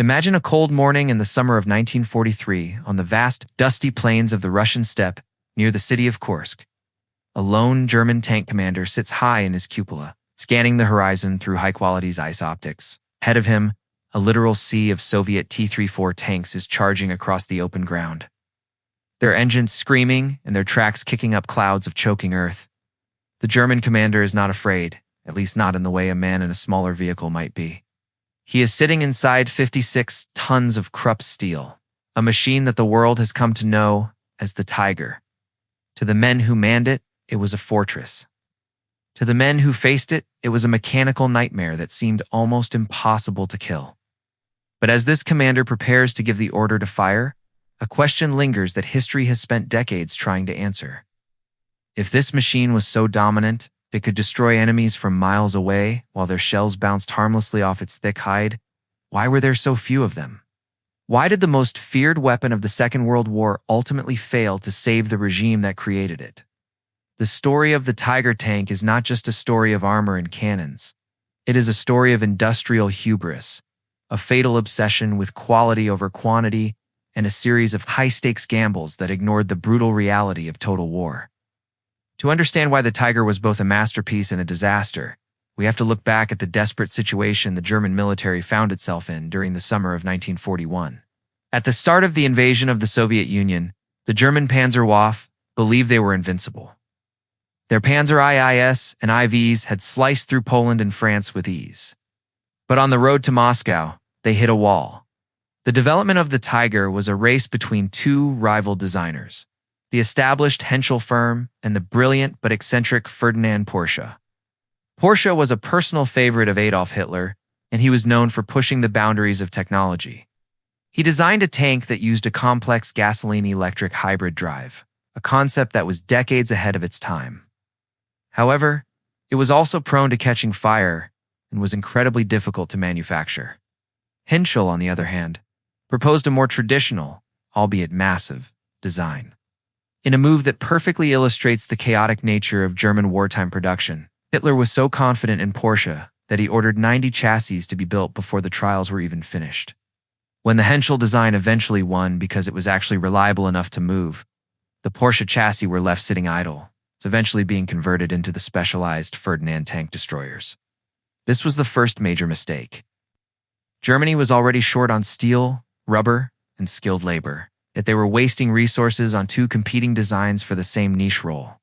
Imagine a cold morning in the summer of 1943 on the vast, dusty plains of the Russian steppe near the city of Kursk. A lone German tank commander sits high in his cupola, scanning the horizon through high-quality ice optics. Ahead of him, a literal sea of Soviet T-34 tanks is charging across the open ground, their engines screaming and their tracks kicking up clouds of choking earth. The German commander is not afraid, at least not in the way a man in a smaller vehicle might be. He is sitting inside 56 tons of Krupp steel, a machine that the world has come to know as the Tiger. To the men who manned it, it was a fortress. To the men who faced it, it was a mechanical nightmare that seemed almost impossible to kill. But as this commander prepares to give the order to fire, a question lingers that history has spent decades trying to answer. If this machine was so dominant, it could destroy enemies from miles away while their shells bounced harmlessly off its thick hide, why were there so few of them? Why did the most feared weapon of the Second World War ultimately fail to save the regime that created it? The story of the Tiger tank is not just a story of armor and cannons. It is a story of industrial hubris, a fatal obsession with quality over quantity, and a series of high-stakes gambles that ignored the brutal reality of total war. To understand why the Tiger was both a masterpiece and a disaster, we have to look back at the desperate situation the German military found itself in during the summer of 1941. At the start of the invasion of the Soviet Union, the German Panzerwaffe believed they were invincible. Their Panzer IIS and IVs had sliced through Poland and France with ease. But on the road to Moscow, they hit a wall. The development of the Tiger was a race between two rival designers, the established Henschel firm and the brilliant but eccentric Ferdinand Porsche. Porsche was a personal favorite of Adolf Hitler, and he was known for pushing the boundaries of technology. He designed a tank that used a complex gasoline-electric hybrid drive, a concept that was decades ahead of its time. However, it was also prone to catching fire and was incredibly difficult to manufacture. Henschel, on the other hand, proposed a more traditional, albeit massive, design. In a move that perfectly illustrates the chaotic nature of German wartime production, Hitler was so confident in Porsche that he ordered 90 chassis to be built before the trials were even finished. When the Henschel design eventually won because it was actually reliable enough to move, the Porsche chassis were left sitting idle, eventually being converted into the specialized Ferdinand tank destroyers. This was the first major mistake. Germany was already short on steel, rubber, and skilled labor, yet they were wasting resources on two competing designs for the same niche role.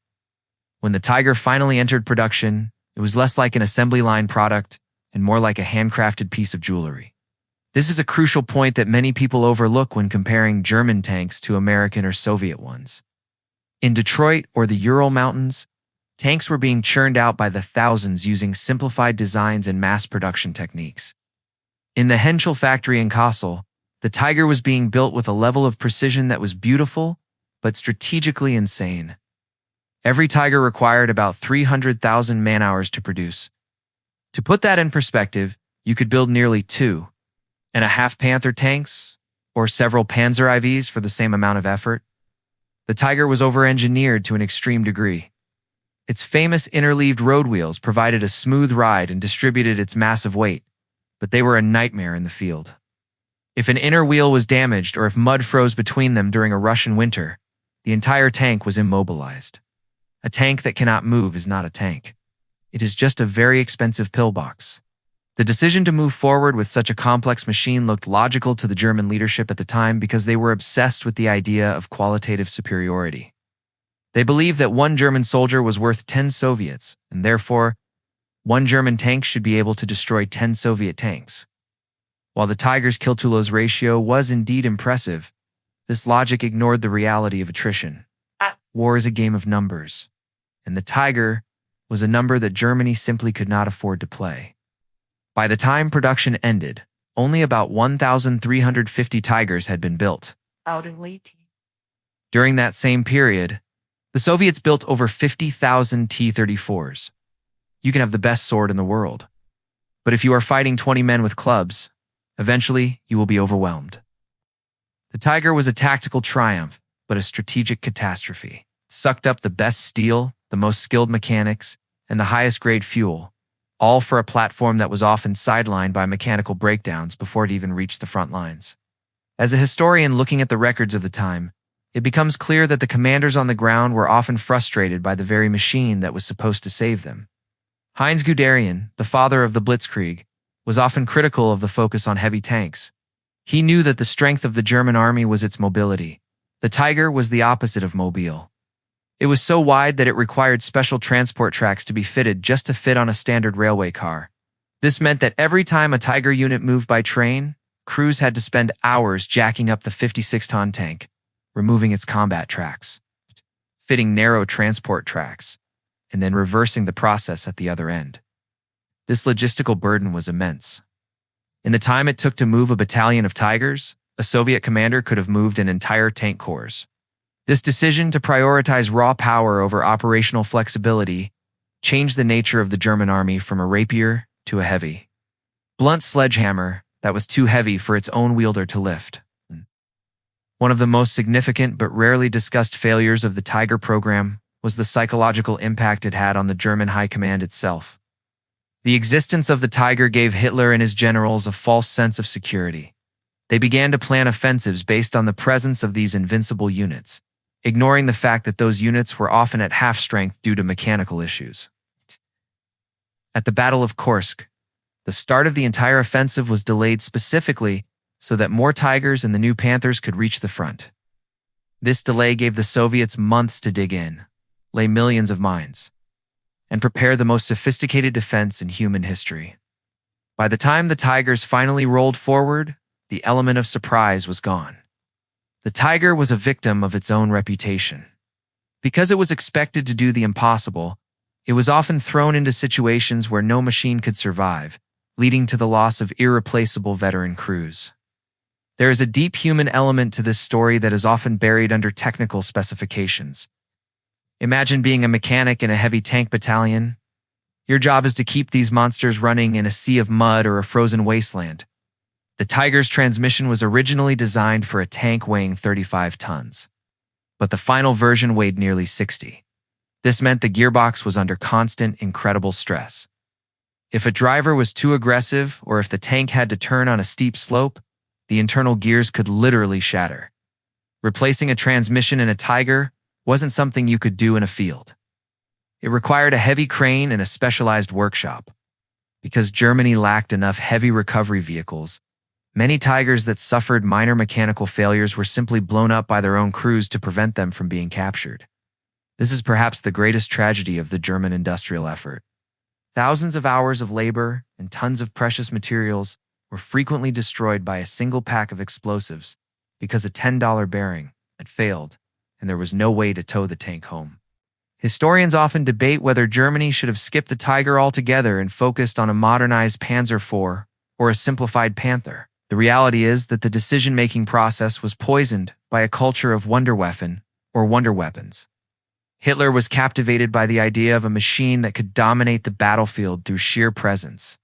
When the Tiger finally entered production, it was less like an assembly line product and more like a handcrafted piece of jewelry. This is a crucial point that many people overlook when comparing German tanks to American or Soviet ones. In Detroit or the Ural Mountains, tanks were being churned out by the thousands using simplified designs and mass production techniques. In the Henschel factory in Kassel, the Tiger was being built with a level of precision that was beautiful, but strategically insane. Every Tiger required about 300,000 man-hours to produce. To put that in perspective, you could build nearly 2.5 Panther tanks, or several Panzer IVs for the same amount of effort. The Tiger was over-engineered to an extreme degree. Its famous interleaved road wheels provided a smooth ride and distributed its massive weight, but they were a nightmare in the field. If an inner wheel was damaged or if mud froze between them during a Russian winter, the entire tank was immobilized. A tank that cannot move is not a tank. It is just a very expensive pillbox. The decision to move forward with such a complex machine looked logical to the German leadership at the time because they were obsessed with the idea of qualitative superiority. They believed that one German soldier was worth 10 Soviets, and therefore, one German tank should be able to destroy 10 Soviet tanks. While the Tiger's kill-to-loss ratio was indeed impressive, this logic ignored the reality of attrition. War is a game of numbers, and the Tiger was a number that Germany simply could not afford to play. By the time production ended, only about 1,350 Tigers had been built. During that same period, the Soviets built over 50,000 T-34s. You can have the best sword in the world, but if you are fighting 20 men with clubs, eventually you will be overwhelmed. The Tiger was a tactical triumph, but a strategic catastrophe. Sucked up the best steel, the most skilled mechanics, and the highest grade fuel, all for a platform that was often sidelined by mechanical breakdowns before it even reached the front lines. As a historian looking at the records of the time, it becomes clear that the commanders on the ground were often frustrated by the very machine that was supposed to save them. Heinz Guderian, the father of the Blitzkrieg, was often critical of the focus on heavy tanks. He knew that the strength of the German army was its mobility. The Tiger was the opposite of mobile. It was so wide that it required special transport tracks to be fitted just to fit on a standard railway car. This meant that every time a Tiger unit moved by train, crews had to spend hours jacking up the 56-ton tank, removing its combat tracks, fitting narrow transport tracks, and then reversing the process at the other end. This logistical burden was immense. In the time it took to move a battalion of Tigers, a Soviet commander could have moved an entire tank corps. This decision to prioritize raw power over operational flexibility changed the nature of the German army from a rapier to a heavy, blunt sledgehammer that was too heavy for its own wielder to lift. One of the most significant but rarely discussed failures of the Tiger program was the psychological impact it had on the German high command itself. The existence of the Tiger gave Hitler and his generals a false sense of security. They began to plan offensives based on the presence of these invincible units, ignoring the fact that those units were often at half strength due to mechanical issues. At the Battle of Kursk, the start of the entire offensive was delayed specifically so that more Tigers and the new Panthers could reach the front. This delay gave the Soviets months to dig in, lay millions of mines, and prepare the most sophisticated defense in human history. By the time the Tigers finally rolled forward, the element of surprise was gone. The Tiger was a victim of its own reputation. Because it was expected to do the impossible, it was often thrown into situations where no machine could survive, leading to the loss of irreplaceable veteran crews. There is a deep human element to this story that is often buried under technical specifications. Imagine being a mechanic in a heavy tank battalion. Your job is to keep these monsters running in a sea of mud or a frozen wasteland. The Tiger's transmission was originally designed for a tank weighing 35 tons, but the final version weighed nearly 60. This meant the gearbox was under constant, incredible stress. If a driver was too aggressive or if the tank had to turn on a steep slope, the internal gears could literally shatter. Replacing a transmission in a Tiger wasn't something you could do in a field. It required a heavy crane and a specialized workshop. Because Germany lacked enough heavy recovery vehicles, many Tigers that suffered minor mechanical failures were simply blown up by their own crews to prevent them from being captured. This is perhaps the greatest tragedy of the German industrial effort. Thousands of hours of labor and tons of precious materials were frequently destroyed by a single pack of explosives because a $10 bearing had failed and there was no way to tow the tank home. Historians often debate whether Germany should have skipped the Tiger altogether and focused on a modernized Panzer IV or a simplified Panther. The reality is that the decision-making process was poisoned by a culture of Wunderwaffen or wonder weapons. Hitler was captivated by the idea of a machine that could dominate the battlefield through sheer presence.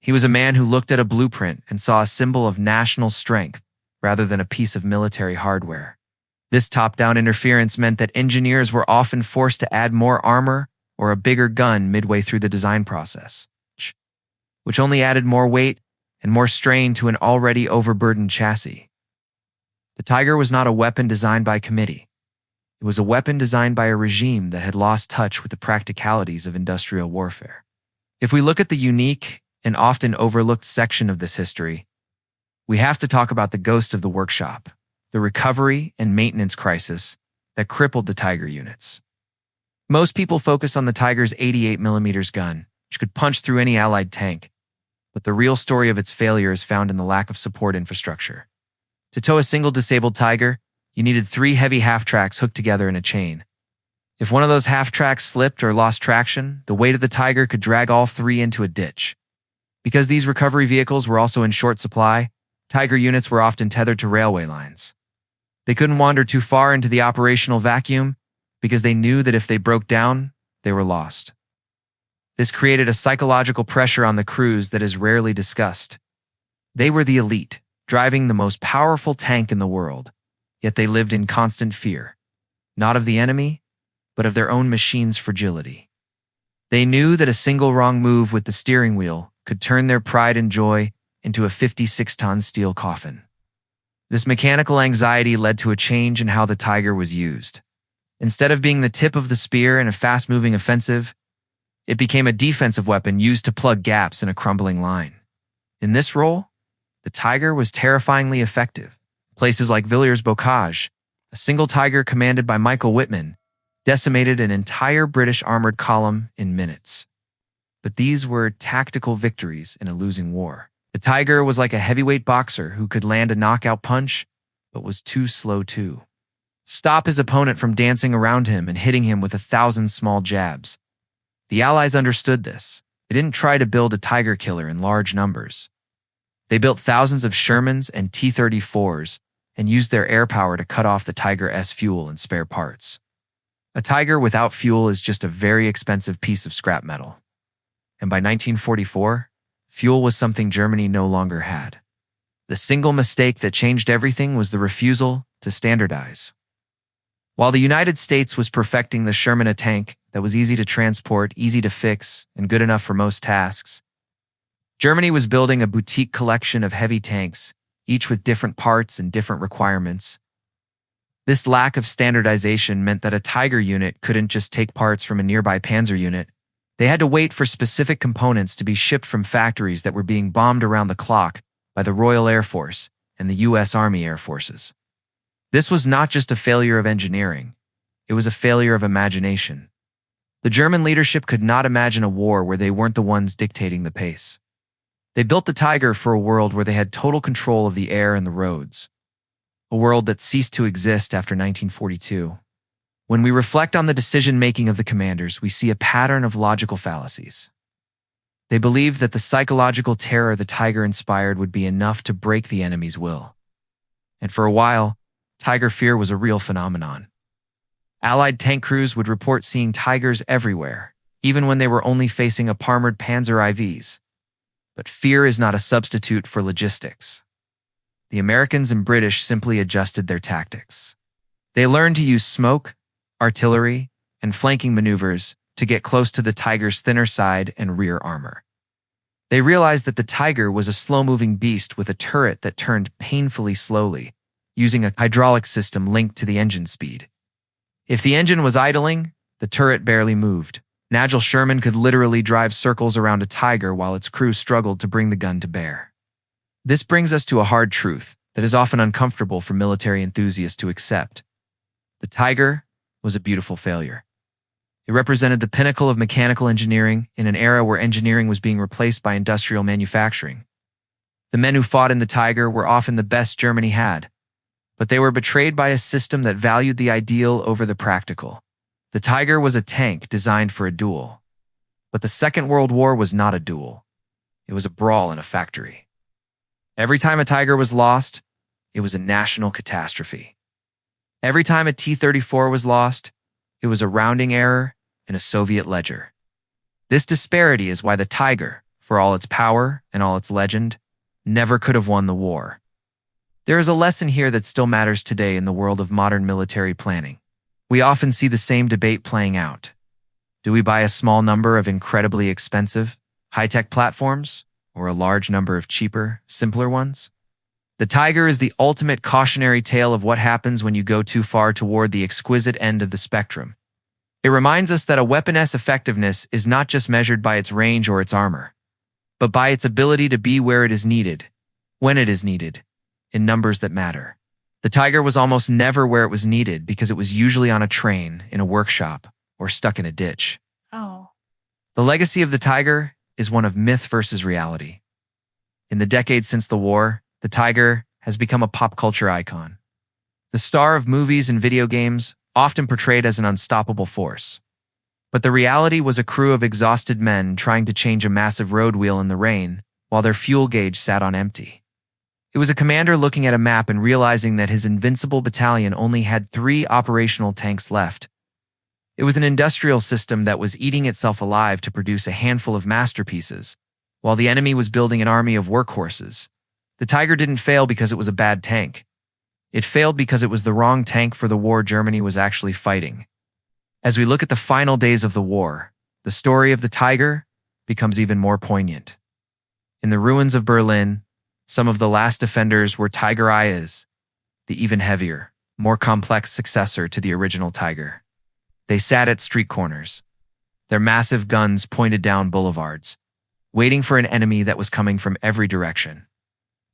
He was a man who looked at a blueprint and saw a symbol of national strength rather than a piece of military hardware. This top-down interference meant that engineers were often forced to add more armor or a bigger gun midway through the design process, which only added more weight and more strain to an already overburdened chassis. The Tiger was not a weapon designed by committee. It was a weapon designed by a regime that had lost touch with the practicalities of industrial warfare. If we look at the unique and often overlooked section of this history, we have to talk about the ghost of the workshop, the recovery and maintenance crisis that crippled the Tiger units. Most people focus on the Tiger's 88mm gun, which could punch through any Allied tank, but the real story of its failure is found in the lack of support infrastructure. To tow a single disabled Tiger, you needed 3 heavy half-tracks hooked together in a chain. If one of those half-tracks slipped or lost traction, the weight of the Tiger could drag all 3 into a ditch. Because these recovery vehicles were also in short supply, Tiger units were often tethered to railway lines. They couldn't wander too far into the operational vacuum because they knew that if they broke down, they were lost. This created a psychological pressure on the crews that is rarely discussed. They were the elite, driving the most powerful tank in the world, yet they lived in constant fear, not of the enemy, but of their own machine's fragility. They knew that a single wrong move with the steering wheel could turn their pride and joy into a 56-ton steel coffin. This mechanical anxiety led to a change in how the Tiger was used. Instead of being the tip of the spear in a fast-moving offensive, it became a defensive weapon used to plug gaps in a crumbling line. In this role, the Tiger was terrifyingly effective. Places like Villers-Bocage, a single Tiger commanded by Michael Whitman, decimated an entire British armored column in minutes. But these were tactical victories in a losing war. The Tiger was like a heavyweight boxer who could land a knockout punch, but was too slow to stop his opponent from dancing around him and hitting him with 1,000 small jabs. The Allies understood this. They didn't try to build a Tiger killer in large numbers. They built thousands of Shermans and T-34s and used their air power to cut off the Tiger's fuel and spare parts. A Tiger without fuel is just a very expensive piece of scrap metal. And by 1944, fuel was something Germany no longer had. The single mistake that changed everything was the refusal to standardize. While the United States was perfecting the Sherman, a tank that was easy to transport, easy to fix, and good enough for most tasks, Germany was building a boutique collection of heavy tanks, each with different parts and different requirements. This lack of standardization meant that a Tiger unit couldn't just take parts from a nearby Panzer unit. They had to wait for specific components to be shipped from factories that were being bombed around the clock by the Royal Air Force and the U.S. Army Air Forces. This was not just a failure of engineering, it was a failure of imagination. The German leadership could not imagine a war where they weren't the ones dictating the pace. They built the Tiger for a world where they had total control of the air and the roads. A world that ceased to exist after 1942. When we reflect on the decision-making of the commanders, we see a pattern of logical fallacies. They believed that the psychological terror the Tiger inspired would be enough to break the enemy's will. And for a while, Tiger fear was a real phenomenon. Allied tank crews would report seeing Tigers everywhere, even when they were only facing armored Panzer IVs. But fear is not a substitute for logistics. The Americans and British simply adjusted their tactics. They learned to use smoke, artillery, and flanking maneuvers to get close to the Tiger's thinner side and rear armor. They realized that the Tiger was a slow-moving beast with a turret that turned painfully slowly, using a hydraulic system linked to the engine speed. If the engine was idling, the turret barely moved. An agile Sherman could literally drive circles around a Tiger while its crew struggled to bring the gun to bear. This brings us to a hard truth that is often uncomfortable for military enthusiasts to accept. The Tiger was a beautiful failure. It represented the pinnacle of mechanical engineering in an era where engineering was being replaced by industrial manufacturing. The men who fought in the Tiger were often the best Germany had, but they were betrayed by a system that valued the ideal over the practical. The Tiger was a tank designed for a duel. But the Second World War was not a duel. It was a brawl in a factory. Every time a Tiger was lost, it was a national catastrophe. Every time a T-34 was lost, it was a rounding error in a Soviet ledger. This disparity is why the Tiger, for all its power and all its legend, never could have won the war. There is a lesson here that still matters today in the world of modern military planning. We often see the same debate playing out. Do we buy a small number of incredibly expensive, high-tech platforms, or a large number of cheaper, simpler ones? The Tiger is the ultimate cautionary tale of what happens when you go too far toward the exquisite end of the spectrum. It reminds us that a weapon's effectiveness is not just measured by its range or its armor, but by its ability to be where it is needed, when it is needed, in numbers that matter. The Tiger was almost never where it was needed because it was usually on a train, in a workshop, or stuck in a ditch. Oh. The legacy of the Tiger is one of myth versus reality. In the decades since the war, the Tiger has become a pop culture icon. The star of movies and video games, often portrayed as an unstoppable force. But the reality was a crew of exhausted men trying to change a massive road wheel in the rain while their fuel gauge sat on empty. It was a commander looking at a map and realizing that his invincible battalion only had 3 operational tanks left. It was an industrial system that was eating itself alive to produce a handful of masterpieces, while the enemy was building an army of workhorses. The Tiger didn't fail because it was a bad tank. It failed because it was the wrong tank for the war Germany was actually fighting. As we look at the final days of the war, The story of the tiger becomes even more poignant. In the ruins of Berlin, some of the last defenders were WWIIs, the even heavier, more complex successor to the original Tiger. They sat at street corners, their massive guns pointed down boulevards, waiting for an enemy that was coming from every direction.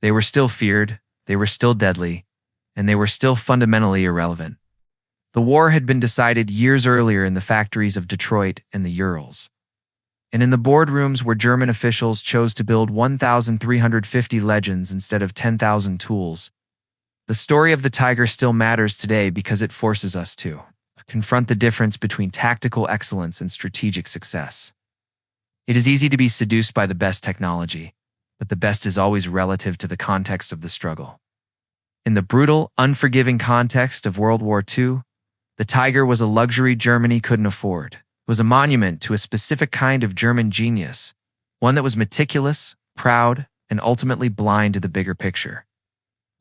They were still feared, they were still deadly, and they were still fundamentally irrelevant. The war had been decided years earlier in the factories of Detroit and the Urals. And in the boardrooms where German officials chose to build 1,350 legends instead of 10,000 tools, the story of the Tiger still matters today because it forces us to confront the difference between tactical excellence and strategic success. It is easy to be seduced by the best technology, but the best is always relative to the context of the struggle. In the brutal, unforgiving context of World War II, the Tiger was a luxury Germany couldn't afford. It was a monument to a specific kind of German genius, one that was meticulous, proud, and ultimately blind to the bigger picture.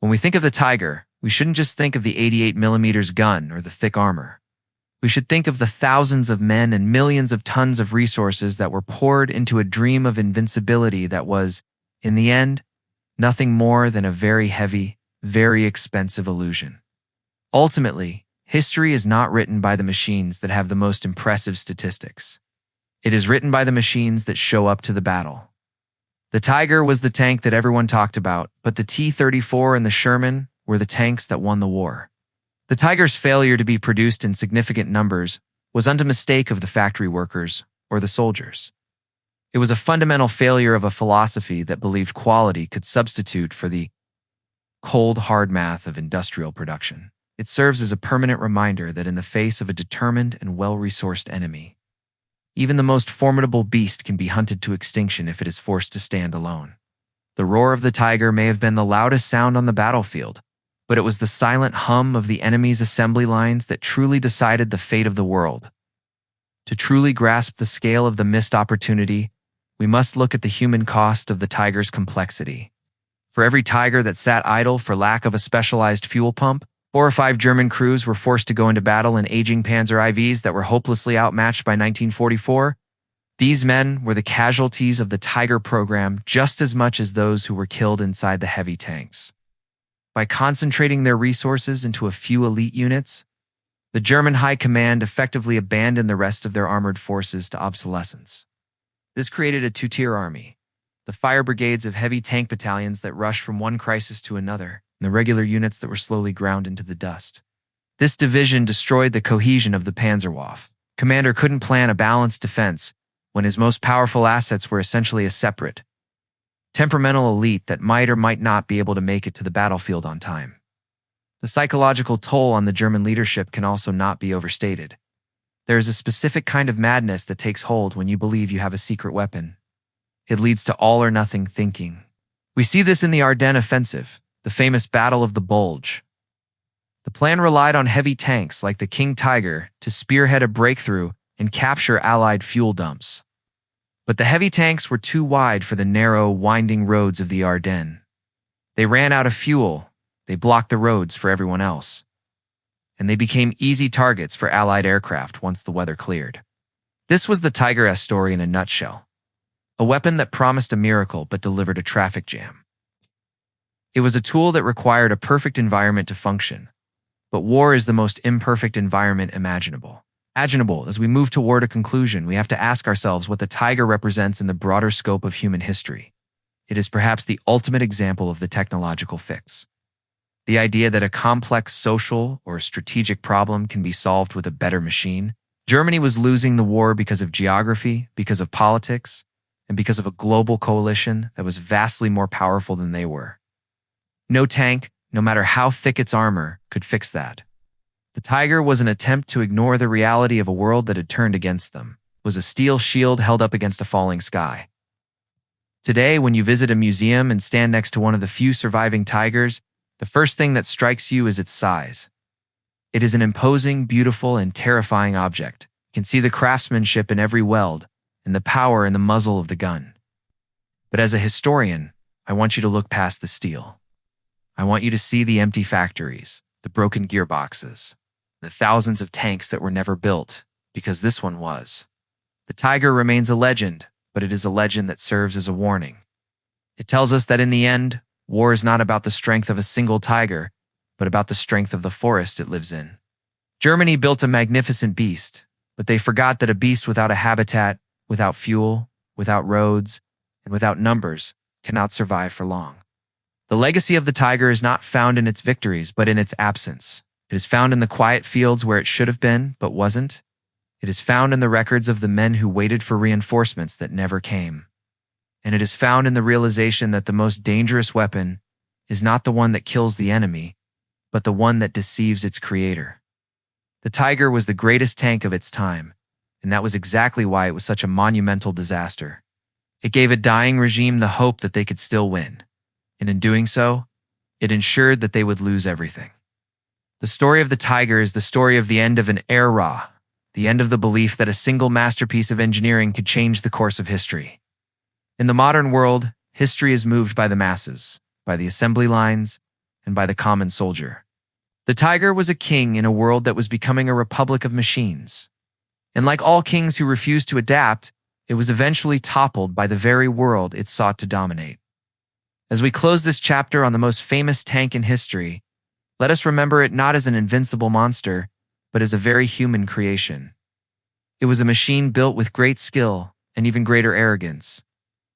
When we think of the Tiger, we shouldn't just think of the 88mm gun or the thick armor. We should think of the thousands of men and millions of tons of resources that were poured into a dream of invincibility that was, in the end, nothing more than a very heavy, very expensive illusion. Ultimately, history is not written by the machines that have the most impressive statistics. It is written by the machines that show up to the battle. The Tiger was the tank that everyone talked about, but the T-34 and the Sherman were the tanks that won the war. The Tiger's failure to be produced in significant numbers was unto mistake of the factory workers or the soldiers. It was a fundamental failure of a philosophy that believed quality could substitute for the cold, hard math of industrial production. It serves as a permanent reminder that in the face of a determined and well-resourced enemy, even the most formidable beast can be hunted to extinction if it is forced to stand alone. The roar of the Tiger may have been the loudest sound on the battlefield, but it was the silent hum of the enemy's assembly lines that truly decided the fate of the world. To truly grasp the scale of the missed opportunity, we must look at the human cost of the Tiger's complexity. For every Tiger that sat idle for lack of a specialized fuel pump, 4 or 5 German crews were forced to go into battle in aging Panzer IVs that were hopelessly outmatched by 1944. These men were the casualties of the Tiger program just as much as those who were killed inside the heavy tanks. By concentrating their resources into a few elite units, the German High Command effectively abandoned the rest of their armored forces to obsolescence. This created a two-tier army: the fire brigades of heavy tank battalions that rushed from one crisis to another, and the regular units that were slowly ground into the dust. This division destroyed the cohesion of the Panzerwaffe. Commander couldn't plan a balanced defense when his most powerful assets were essentially a separate, temperamental elite that might or might not be able to make it to the battlefield on time. The psychological toll on the German leadership can also not be overstated. There is a specific kind of madness that takes hold when you believe you have a secret weapon. It leads to all-or-nothing thinking. We see this in the Ardennes offensive, the famous Battle of the Bulge. The plan relied on heavy tanks like the King Tiger to spearhead a breakthrough and capture Allied fuel dumps. But the heavy tanks were too wide for the narrow, winding roads of the Ardennes. They ran out of fuel, they blocked the roads for everyone else, and they became easy targets for Allied aircraft once the weather cleared. This was the Tiger-S story in a nutshell. A weapon that promised a miracle but delivered a traffic jam. It was a tool that required a perfect environment to function, but war is the most imperfect environment imaginable. As we move toward a conclusion, we have to ask ourselves what the Tiger represents in the broader scope of human history. It is perhaps the ultimate example of the technological fix. The idea that a complex social or strategic problem can be solved with a better machine. Germany was losing the war because of geography, because of politics, and because of a global coalition that was vastly more powerful than they were. No tank, no matter how thick its armor, could fix that. The Tiger was an attempt to ignore the reality of a world that had turned against them. It was a steel shield held up against a falling sky. Today, when you visit a museum and stand next to one of the few surviving Tigers, the first thing that strikes you is its size. It is an imposing, beautiful, and terrifying object. You can see the craftsmanship in every weld and the power in the muzzle of the gun. But as a historian, I want you to look past the steel. I want you to see the empty factories, the broken gearboxes, the thousands of tanks that were never built, because this one was. The tiger remains a legend, but it is a legend that serves as a warning. It tells us that in the end, war is not about the strength of a single tiger, but about the strength of the forest it lives in. Germany built a magnificent beast, but they forgot that a beast without a habitat, without fuel, without roads, and without numbers cannot survive for long. The legacy of the tiger is not found in its victories, but in its absence. It is found in the quiet fields where it should have been, but wasn't. It is found in the records of the men who waited for reinforcements that never came. And it is found in the realization that the most dangerous weapon is not the one that kills the enemy, but the one that deceives its creator. The tiger was the greatest tank of its time, and that was exactly why it was such a monumental disaster. It gave a dying regime the hope that they could still win, and in doing so, it ensured that they would lose everything. The story of the tiger is the story of the end of an era, the end of the belief that a single masterpiece of engineering could change the course of history. In the modern world, history is moved by the masses, by the assembly lines, and by the common soldier. The tiger was a king in a world that was becoming a republic of machines. And like all kings who refused to adapt, it was eventually toppled by the very world it sought to dominate. As we close this chapter on the most famous tank in history, let us remember it not as an invincible monster, but as a very human creation. It was a machine built with great skill and even greater arrogance.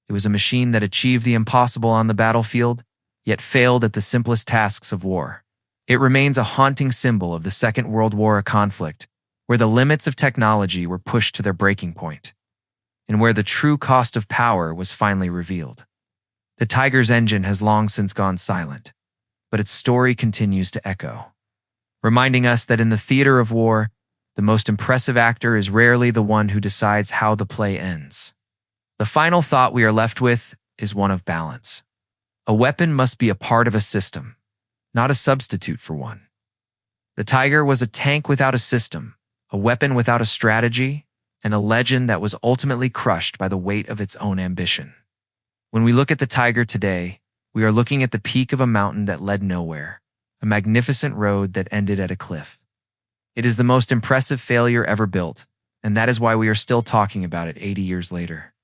It was a machine that achieved the impossible on the battlefield, yet failed at the simplest tasks of war. It remains a haunting symbol of the Second World War, a conflict where the limits of technology were pushed to their breaking point, and where the true cost of power was finally revealed. The tiger's engine has long since gone silent, but its story continues to echo, reminding us that in the theater of war, the most impressive actor is rarely the one who decides how the play ends. The final thought we are left with is one of balance. A weapon must be a part of a system, not a substitute for one. The tiger was a tank without a system, a weapon without a strategy, and a legend that was ultimately crushed by the weight of its own ambition. When we look at the tiger today, we are looking at the peak of a mountain that led nowhere, a magnificent road that ended at a cliff. It is the most impressive failure ever built, and that is why we are still talking about it 80 years later.